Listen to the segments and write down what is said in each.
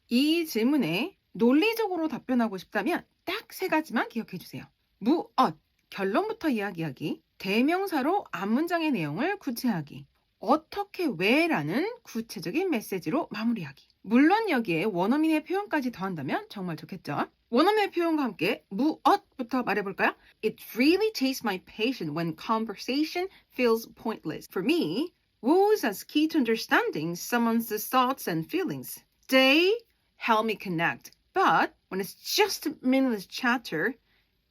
이 질문에 논리적으로 답변하고 싶다면 딱 세 가지만 기억해 주세요. 무엇, 결론부터 이야기하기, 대명사로 앞문장의 내용을 구체하기, 어떻게 왜라는 구체적인 메시지로 마무리하기. 물론 여기에 원어민의 표현까지 더한다면 정말 좋겠죠. 원어민의 표현과 함께 무엇부터 말해볼까요? It really takes my patience when conversation feels pointless. For me, rules as key to understanding someone's thoughts and feelings. They help me connect. But when it's just a meaningless chatter,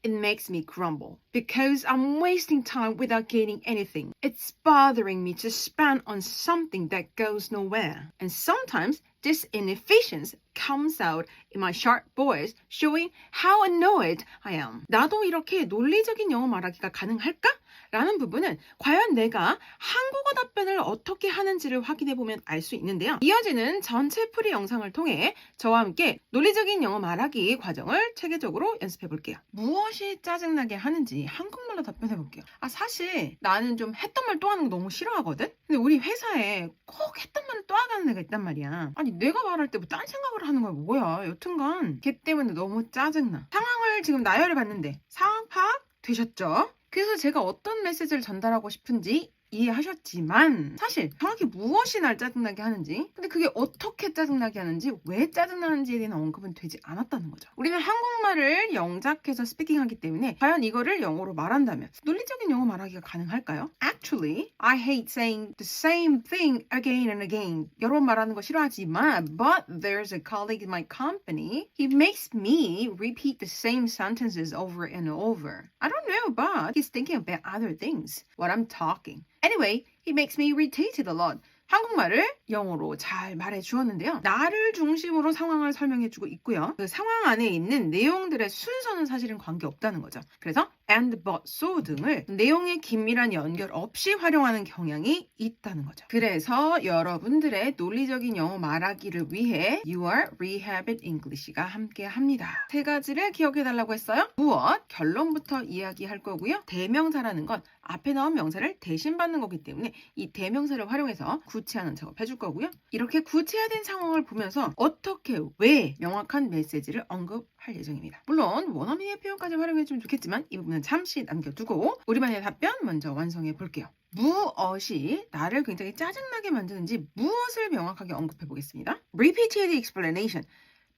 it makes me grumble because I'm wasting time without gaining anything. It's bothering me to spend on something that goes nowhere. And sometimes this inefficiency comes out in my sharp voice, showing how annoyed I am. 나도 이렇게 논리적인 영어 말하기가 가능할까? 라는 부분은 과연 내가 한국어 답변을 어떻게 하는지를 확인해보면 알 수 있는데요. 이어지는 전체 풀이 영상을 통해 저와 함께 논리적인 영어 말하기 과정을 체계적으로 연습해볼게요. 무엇이 짜증나게 하는지 한국말로 답변해볼게요. 사실 나는 좀 했던 말 또 하는 거 너무 싫어하거든? 근데 우리 회사에 꼭 했던 말을 또 하는 애가 있단 말이야. 아니 내가 말할 때 뭐 딴 생각을 하는 거야 뭐야. 여튼간 걔 때문에 너무 짜증나. 상황을 지금 나열해 봤는데 상황 파악 되셨죠? 그래서 제가 어떤 메시지를 전달하고 싶은지 이해하셨지만 사실 정확히 무엇이 날 짜증나게 하는지 근데 그게 어떻게 짜증나게 하는지 왜 짜증나는지에 대한 언급은 되지 않았다는 거죠. 우리는 한국말을 영작해서 스피킹하기 때문에 과연 이거를 영어로 말한다면 논리적인 영어 말하기가 가능할까요? Actually, I hate saying the same thing again and again. 여러 번 말하는 거 싫어하지만 but there's a colleague in my company. He makes me repeat the same sentences over and over. I don't know, but he's thinking about other things while I'm talking. Anyway, he makes me irritated a lot. 한국말을 영어로 잘 말해 주었는데요. 나를 중심으로 상황을 설명해 주고 있고요. 그 상황 안에 있는 내용들의 순서는 사실은 관계없다는 거죠. 그래서 and, but, so 등을 내용의 긴밀한 연결 없이 활용하는 경향이 있다는 거죠. 그래서 여러분들의 논리적인 영어 말하기를 위해 Your Rehabit English가 함께 합니다. 세 가지를 기억해 달라고 했어요. 무엇, 결론부터 이야기할 거고요. 대명사라는 건 앞에 나온 명사를 대신 받는 거기 때문에 이 대명사를 활용해서 구체하는 작업 해줄 거고요. 이렇게 구체화된 상황을 보면서 어떻게, 왜 명확한 메시지를 언급할 예정입니다. 물론 원어민의 표현까지 활용해주면 좋겠지만 이 부분은 잠시 남겨두고 우리만의 답변 먼저 완성해 볼게요. 무엇이 나를 굉장히 짜증나게 만드는지 무엇을 명확하게 언급해 보겠습니다. Repeated explanation.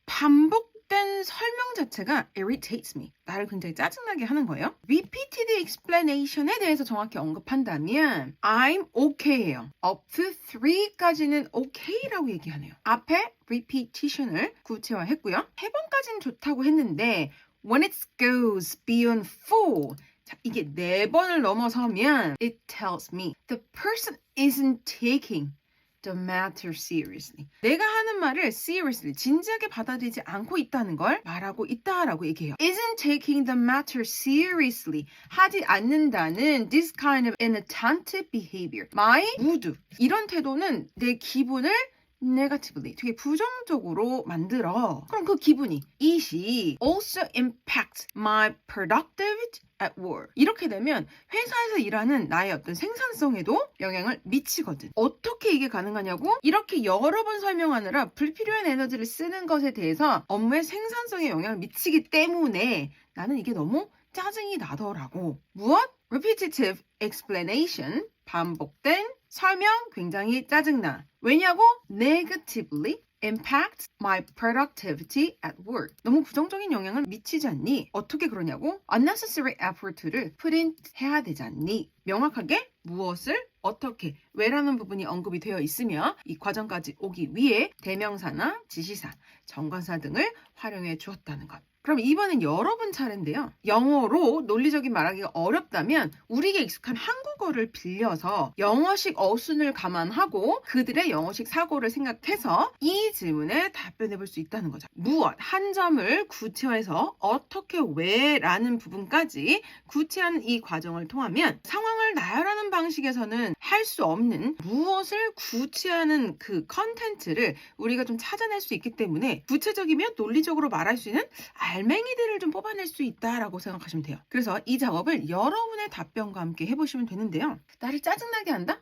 반복된 설명 자체가 irritates me. 나를 굉장히 짜증나게 하는 거예요. Repeated explanation에 대해서 정확히 언급한다면 I'm okay예요. Up to 3까지는 okay라고 얘기하네요. 앞에 repetition을 구체화했고요. 3번까지는 좋다고 했는데 when it goes beyond 4 자, 이게 4번을 넘어서면 it tells me the person isn't taking the matter seriously. 내가 하는 말을 seriously, 진지하게 받아들이지 않고 있다는 걸 말하고 있다라고 얘기해요. Isn't taking the matter seriously. 하지 않는다는 this kind of inattentive behavior. My mood. 이런 태도는 내 기분을 negatively, 되게 부정적으로 만들어. 그럼 그 기분이 it also impacts my productivity at work. 이렇게 되면 회사에서 일하는 나의 어떤 생산성에도 영향을 미치거든. 어떻게 이게 가능하냐고? 이렇게 여러 번 설명하느라 불필요한 에너지를 쓰는 것에 대해서 업무의 생산성에 영향을 미치기 때문에 나는 이게 너무 짜증이 나더라고. 무엇? Repetitive explanation, 반복된 설명 굉장히 짜증나. 왜냐고? Negatively impact my productivity at work. 너무 부정적인 영향을 미치지 않니? 어떻게 그러냐고? Unnecessary effort를 put in 해야 되지 않니? 명확하게 무엇을 어떻게 왜라는 부분이 언급이 되어 있으며 이 과정까지 오기 위해 대명사나 지시사, 정관사 등을 활용해 주었다는 것. 그럼 이번엔 여러분 차례인데요. 영어로 논리적인 말하기가 어렵다면 우리에게 익숙한 한국어를 빌려서 영어식 어순을 감안하고 그들의 영어식 사고를 생각해서 이 질문에 답변해 볼 수 있다는 거죠. 무엇, 한 점을 구체화해서 어떻게, 왜라는 부분까지 구체한 이 과정을 통하면 상황을 나열하는 방식에서는 할 수 없는 무엇을 구체하는 그 컨텐츠를 우리가 좀 찾아낼 수 있기 때문에 구체적이며 논리적으로 말할 수 있는 알맹이들을 좀 뽑아낼 수 있다라고 생각하시면 돼요. 그래서 이 작업을 여러분의 답변과 함께 해보시면 되는데요. 나를 짜증나게 한다?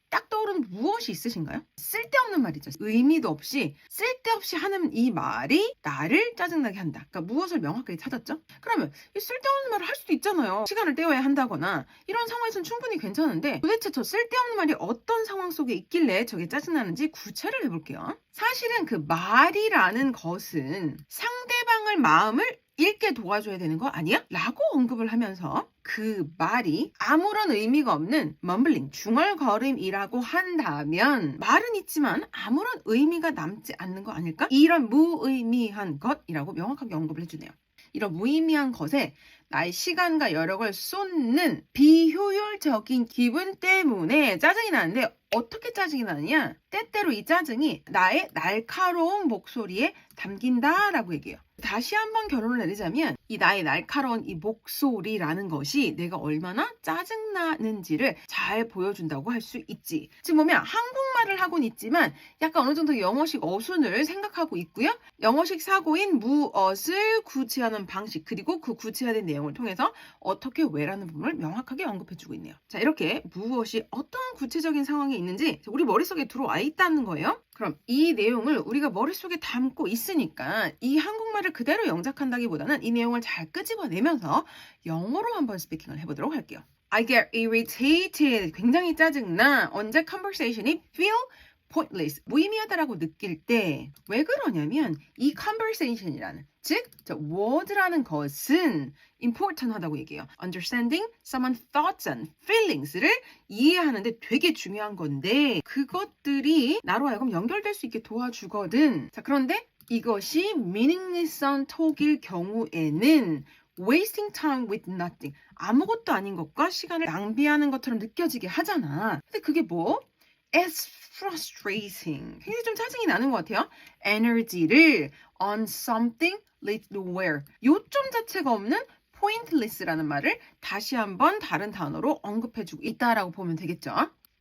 딱 떠오르는 무엇이 있으신가요? 쓸데없는 말이죠. 의미도 없이 쓸데없이 하는 이 말이 나를 짜증나게 한다. 그러니까 무엇을 명확하게 찾았죠? 그러면 이 쓸데없는 말을 할 수도 있잖아요. 시간을 때워야 한다거나 이런 상황에서는 충분히 괜찮은데 도대체 저 쓸데없는 말이 어떤 상황 속에 있길래 저게 짜증나는지 구체를 해볼게요. 사실은 그 말이라는 것은 상대방을 마음을 읽게 도와줘야 되는 거 아니야? 라고 언급을 하면서 그 말이 아무런 의미가 없는 멈블링, 중얼거림이라고 한다면 말은 있지만 아무런 의미가 남지 않는 거 아닐까? 이런 무의미한 것이라고 명확하게 언급을 해주네요. 이런 무의미한 것에 나의 시간과 여력을 쏟는 비효율적인 기분 때문에 짜증이 나는데 어떻게 짜증이 나느냐? 때때로 이 짜증이 나의 날카로운 목소리에 담긴다라고 얘기해요. 다시 한번 결론을 내리자면 이 나의 날카로운 이 목소리라는 것이 내가 얼마나 짜증나는지를 잘 보여준다고 할 수 있지. 지금 보면 한국말을 하고는 있지만 약간 어느 정도 영어식 어순을 생각하고 있고요. 영어식 사고인 무엇을 구체하는 방식 그리고 그 구체화된 내용을 통해서 어떻게 왜라는 부분을 명확하게 언급해주고 있네요. 자, 이렇게 무엇이 어떤 구체적인 상황에 있는지 우리 머릿속에 들어와 있다는 거예요. 그럼 이 내용을 우리가 머릿속에 담고 있으니까 이 한국말을 그대로 영작한다기보다는 이 내용을 잘 끄집어내면서 영어로 한번 스피킹을 해보도록 할게요. I get irritated. 굉장히 짜증나. 언제 conversation이 feel pointless. 무의미하다라고 느낄 때 왜 그러냐면 이 conversation이라는 즉, word라는 것은 important하다고 얘기해요. Understanding someone's thoughts and feelings를 이해하는데 되게 중요한 건데 그것들이 나로 하여금 연결될 수 있게 도와주거든. 자, 그런데 이것이 meaningless한 톡일 경우에는 wasting time with nothing. 아무것도 아닌 것과 시간을 낭비하는 것처럼 느껴지게 하잖아. 근데 그게 뭐? It's frustrating. 굉장히 좀 짜증이 나는 것 같아요. 에너지를 on something leads nowhere. 요점 자체가 없는 pointless라는 말을 다시 한번 다른 단어로 언급해주고 있다라고 보면 되겠죠.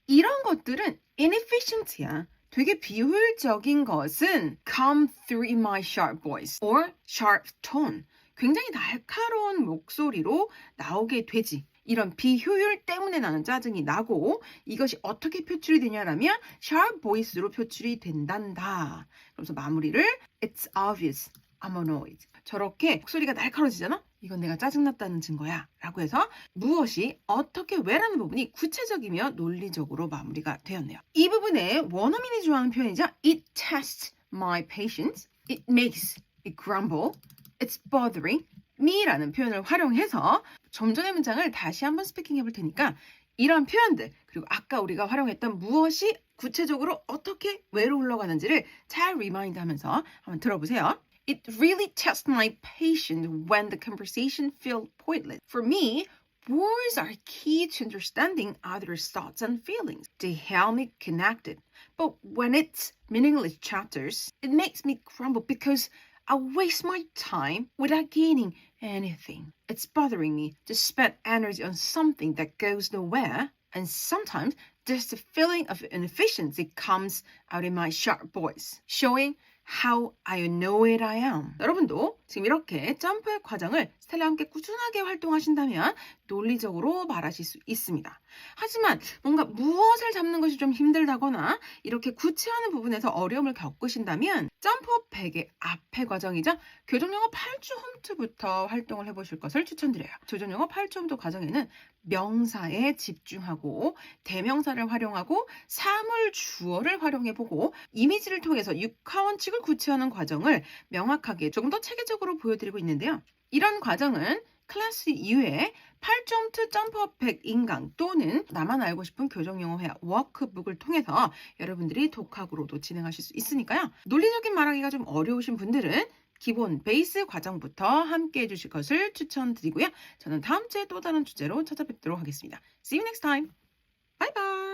이런 것들은 inefficient야. 되게 비효율적인 것은 come through in my sharp voice or sharp tone. 굉장히 날카로운 목소리로 나오게 되지. 이런 비효율 때문에 나는 짜증이 나고 이것이 어떻게 표출이 되냐라면 sharp voice로 표출이 된단다. 그래서 마무리를 It's obvious, I'm annoyed. 저렇게 목소리가 날카로워지잖아? 이건 내가 짜증났다는 증거야. 라고 해서 무엇이 어떻게 왜라는 부분이 구체적이며 논리적으로 마무리가 되었네요. 이 부분에 원어민이 좋아하는 표현이죠. It tests my patience. It makes me grumble. It's bothering me라는 표현을 활용해서 좀 전의 문장을 다시 한번 스피킹 해볼 테니까 이런 표현들 그리고 아까 우리가 활용했던 무엇이 구체적으로 어떻게 왜로 흘러가는지를 잘 리마인드 하면서 한번 들어보세요. It really tests my patience when the conversation feels pointless. For me, words are key to understanding others' thoughts and feelings. They help me connect it. But when it's meaningless chapters, it makes me grumble because I waste my time without gaining anything. It's bothering me to spend energy on something that goes nowhere, and sometimes there's the feeling of inefficiency comes out in my sharp voice, showing how annoyed I am. 여러분도 지금 이렇게 점프의 과정을 스텔라와 함께 꾸준하게 활동하신다면 논리적으로 말하실 수 있습니다. 하지만 뭔가 무엇을 잡는 것이 좀 힘들다거나 이렇게 구체하는 부분에서 어려움을 겪으신다면 점프업 100의 앞의 과정이죠. 교정영어 8주 홈트부터 활동을 해보실 것을 추천드려요. 교정영어 8주 홈트 과정에는 명사에 집중하고 대명사를 활용하고 사물 주어를 활용해보고 이미지를 통해서 육하원칙을 구체하는 과정을 명확하게 조금 더 체계적으로 보여드리고 있는데요. 이런 과정은 클래스 이후에 8.2 점프업 100 인강 또는 나만 알고 싶은 교정영어 회화 워크북을 통해서 여러분들이 독학으로도 진행하실 수 있으니까요. 논리적인 말하기가 좀 어려우신 분들은 기본 베이스 과정부터 함께 해주실 것을 추천드리고요. 저는 다음 주에 또 다른 주제로 찾아뵙도록 하겠습니다. See you next time. Bye bye.